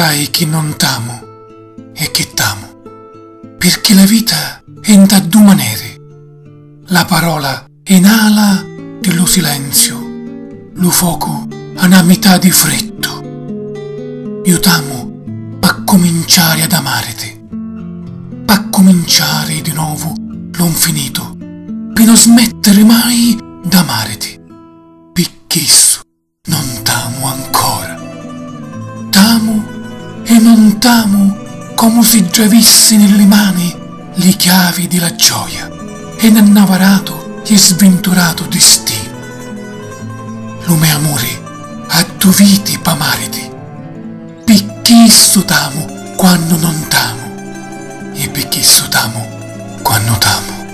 sai chi non t'amo e che t'amo, perché la vita è in da due maniere. La parola è in ala dello silenzio, lo fuoco a una metà di freddo. Io t'amo per cominciare ad amarti, per cominciare di nuovo l'infinito, per non smettere mai d'amarti, perché esso non t'amo ancora. T'amo e non t'amo come se già avessi nelle mani le chiavi della gioia e nel navarato e sventurato destino. Lo mio amore ha due vite per amarti, perché esso t'amo quando non t'amo e perché esso t'amo quando t'amo.